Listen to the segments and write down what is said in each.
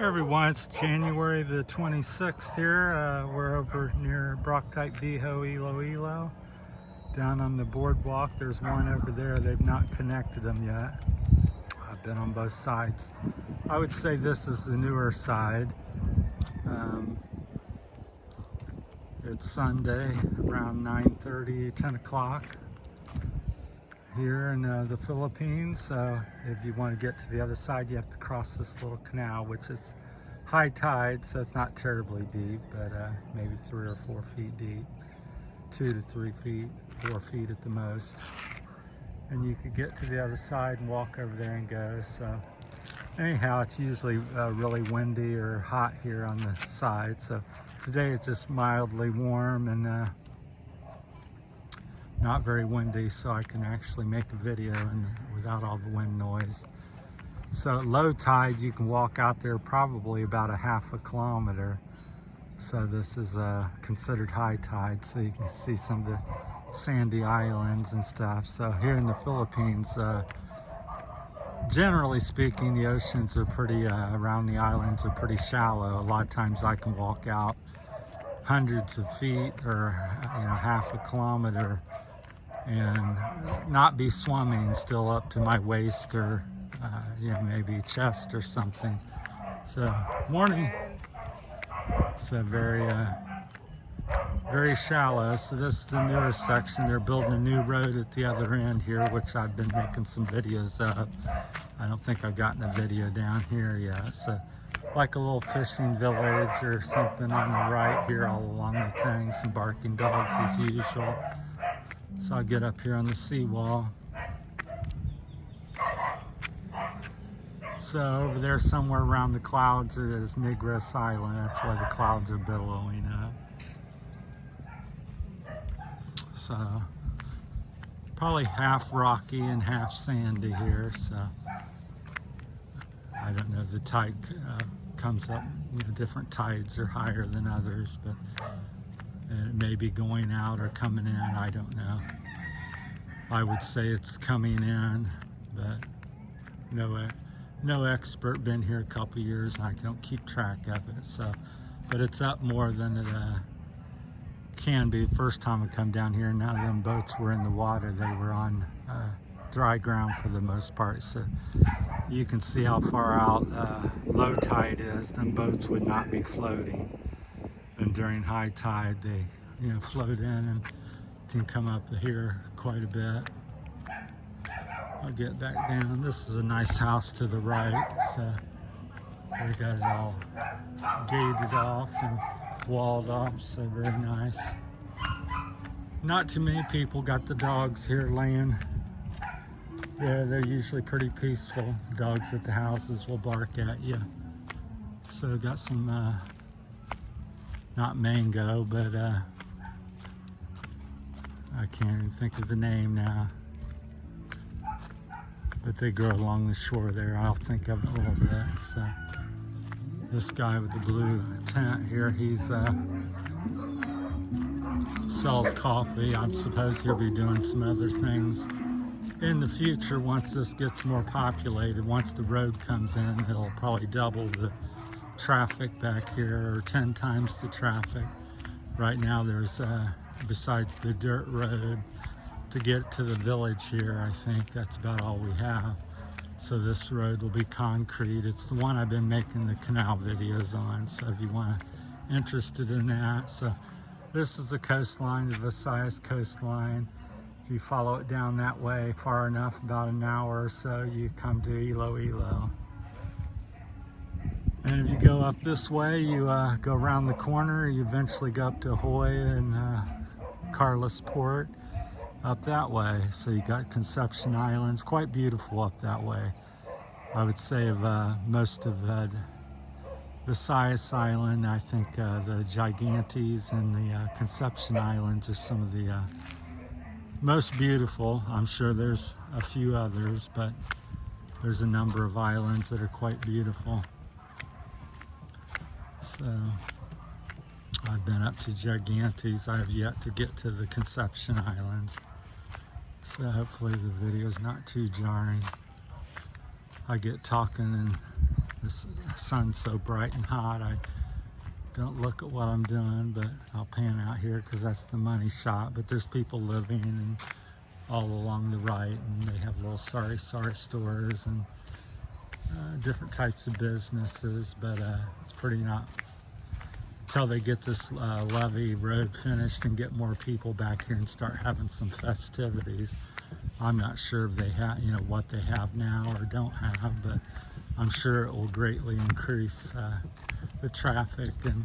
Everyone, it's January the 26th here. We're over near Barotac, Viejo, Iloilo. Down on the boardwalk, there's one over there. They've not connected them yet. I've been on both sides. I would say this is the newer side. It's Sunday around 9:30, 10 o'clock here in the Philippines. So if you want to get to the other side, you have to cross this little canal, which is high tide, so it's not terribly deep, but maybe 3 or 4 feet deep, 2 to 3 feet, 4 feet at the most. And you could get to the other side and walk over there and go. So anyhow, it's usually really windy or hot here on the side. So today it's just mildly warm and not very windy, so I can actually make a video without all the wind noise. So at low tide, you can walk out there probably about a half a kilometer. So this is considered high tide, so you can see some of the sandy islands and stuff. So here in the Philippines, generally speaking, the oceans are pretty, around the islands are pretty shallow. A lot of times I can walk out hundreds of feet or half a kilometer and not be swimming, still up to my waist or maybe chest or something. So morning. So very shallow. So this is the newer section. They're building a new road at the other end here, which I've been making some videos of. I don't think I've gotten a video down here yet. So like a little fishing village or something on the right here all along the thing. Some barking dogs as usual. So I'll get up here on the seawall. So over there somewhere around the clouds is Negros Island. That's why the clouds are billowing up. So probably half rocky and half sandy here. So I don't know, the tide comes up, different tides are higher than others, but it may be going out or coming in, I don't know. I would say it's coming in, but no expert. Been here a couple years and I don't keep track of it. So, but it's up more than it can be. First time I come down here, now them boats were in the water. They were on dry ground for the most part. So you can see how far out low tide is. Them boats would not be floating. And during high tide, they float in and can come up here quite a bit. I'll get back down. This is a nice house to the right, so we got it all gated off and walled off, so very nice. Not too many people got the dogs here laying. Yeah, they're usually pretty peaceful. Dogs at the houses will bark at you. So got some not mango, but I can't even think of the name now. But they grow along the shore there. I'll think of it a little bit. So this guy with the blue tent here, he's sells coffee. I suppose he'll be doing some other things in the future once this gets more populated. Once the road comes in, it'll probably double the traffic back here, or 10 times the traffic. Right now there's besides the dirt road to get to the village here, I think that's about all we have. So this road will be concrete. It's the one I've been making the canal videos on, so if you want interested in that. So this is the coastline, the Visayas coastline. If you follow it down that way far enough, about an hour or so, you come to Iloilo. And if you go up this way, you go around the corner, you eventually go up to Hoy and Carlos Port up that way. So you got Conception Islands, quite beautiful up that way. I would say of most of Visayas Island, I think the Gigantes and the Conception Islands are some of the most beautiful. I'm sure there's a few others, but there's a number of islands that are quite beautiful. So I've been up to Gigantes. I have yet to get to the Conception Islands. So hopefully the video is not too jarring. I get talking and This sun's so bright and hot, I don't look at what I'm doing, but I'll pan out here because that's the money shot. But there's people living and all along the right, and they have little sorry stores and different types of businesses. But it's pretty not until they get this levee road finished and get more people back here and start having some festivities. I'm not sure if they have, you know, what they have now or don't have, but I'm sure it will greatly increase the traffic and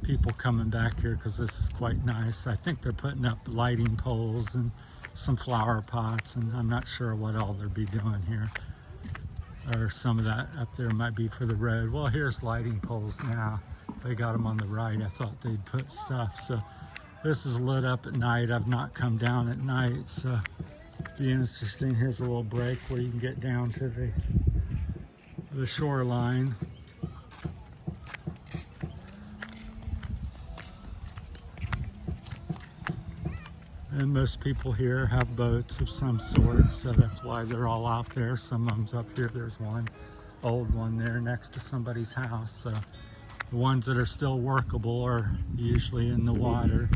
people coming back here because this is quite nice. I think they're putting up lighting poles and some flower pots, and I'm not sure what all they'll be doing here. Or some of that up there might be for the road. Well, here's lighting poles now. They got them on the right. I thought they'd put stuff. So this is lit up at night. I've not come down at night, so be interesting. Here's a little break where you can get down to the shoreline. And most people here have boats of some sort, so that's why they're all out there. Some of them's up here. There's one old one there next to somebody's house. So the ones that are still workable are usually in the water.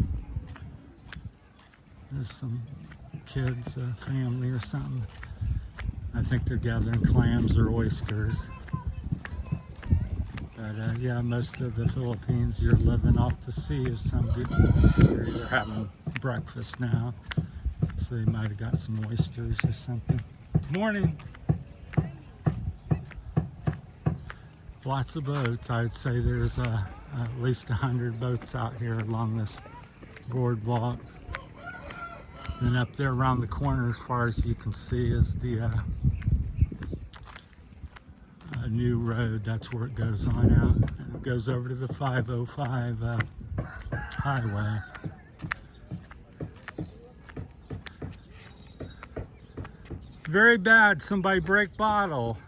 There's some kids, a family or something. I think they're gathering clams or oysters. But yeah, most of the Philippines, you're living off the sea of some good. They're either having breakfast now, so they might have got some oysters or something. Morning. Lots of boats. I'd say there's at least 100 boats out here along this boardwalk. And up there around the corner, as far as you can see, is the a new road. That's where it goes on out. And it goes over to the 505 highway. Very bad. Somebody break bottle.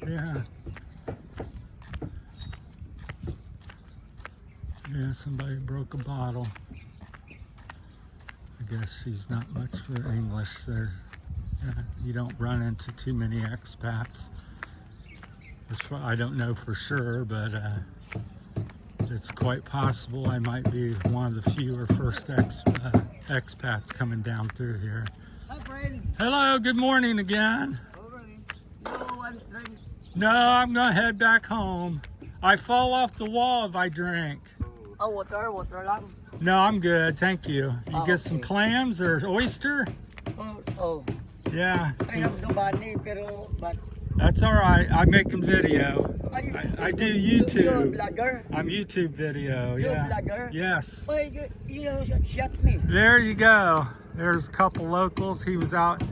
Yeah. Yeah, somebody broke a bottle. I guess she's not much for English. There, you don't run into too many expats. I don't know for sure, but it's quite possible I might be one of the fewer first expats coming down through here. Hi, friend. Hello, good morning again. No, No, I'm gonna head back home. I fall off the wall if I drink. oh, water lang. No, I'm good, thank you. You Oh, get some okay. clams or oyster? Oh. Yeah, I have no money, pero but that's all right. I'm making video. I do You're a YouTube. vlogger. I'm YouTube video, You're a yeah. vlogger? Yes. Why you shot me? There you go. There's a couple locals. He was out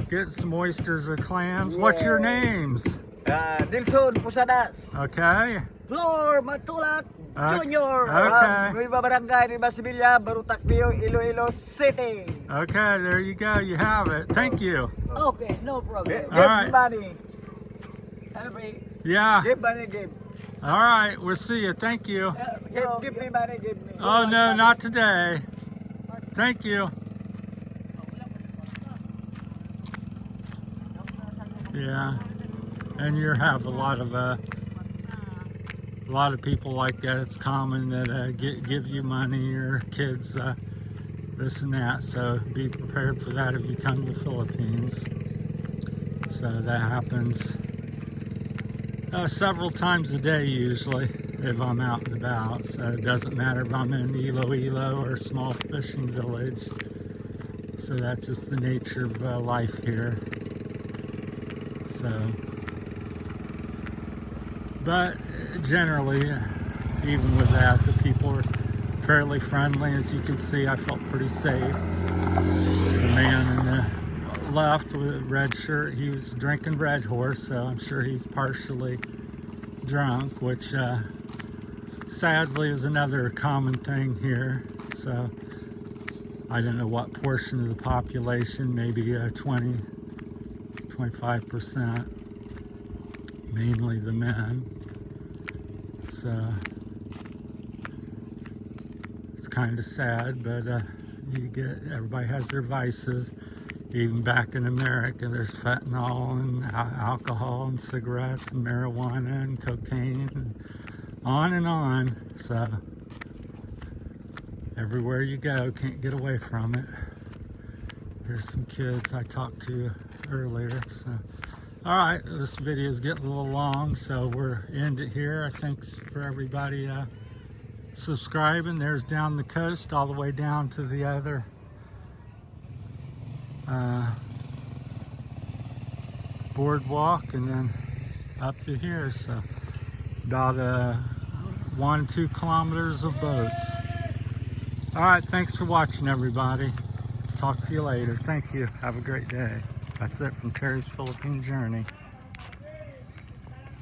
getting some oysters or clams. What's your Yeah. names? Dilson Pusadas. Okay. Flor Matulak Junior. Okay. Nueva Barangay, Nueva Sevilla, Barotac, Viejo, Iloilo City. Okay, there you go. You have it. Thank you. Okay, no problem. Give right. money. Every Yeah. give money, give. All right. We'll see you. Thank you. Give me money, give me. Oh, no, not today. Thank you. Yeah. And you have a lot of people like that. It's common that give you money or kids this and that. So be prepared for that if you come to the Philippines. So that happens several times a day usually if I'm out and about. So it doesn't matter if I'm in Iloilo or a small fishing village. So that's just the nature of life here. So. But generally, even with that, the people are fairly friendly. As you can see, I felt pretty safe. The man in the left with a red shirt, he was drinking Red Horse, so I'm sure he's partially drunk, which sadly is another common thing here. So I don't know what portion of the population, maybe 25%, mainly the men. So it's kind of sad, but everybody has their vices. Even back in America, there's fentanyl and alcohol and cigarettes and marijuana and cocaine and on. So everywhere you go, can't get away from it. Here's some kids I talked to earlier. So, all right, this video is getting a little long, so we're end it here. Thanks for everybody subscribing. There's down the coast all the way down to the other boardwalk, and then up to here. So about 1-2 kilometers of boats. All right, thanks for watching, everybody. Talk to you later. Thank you. Have a great day. That's it from Terry's Philippine Journey.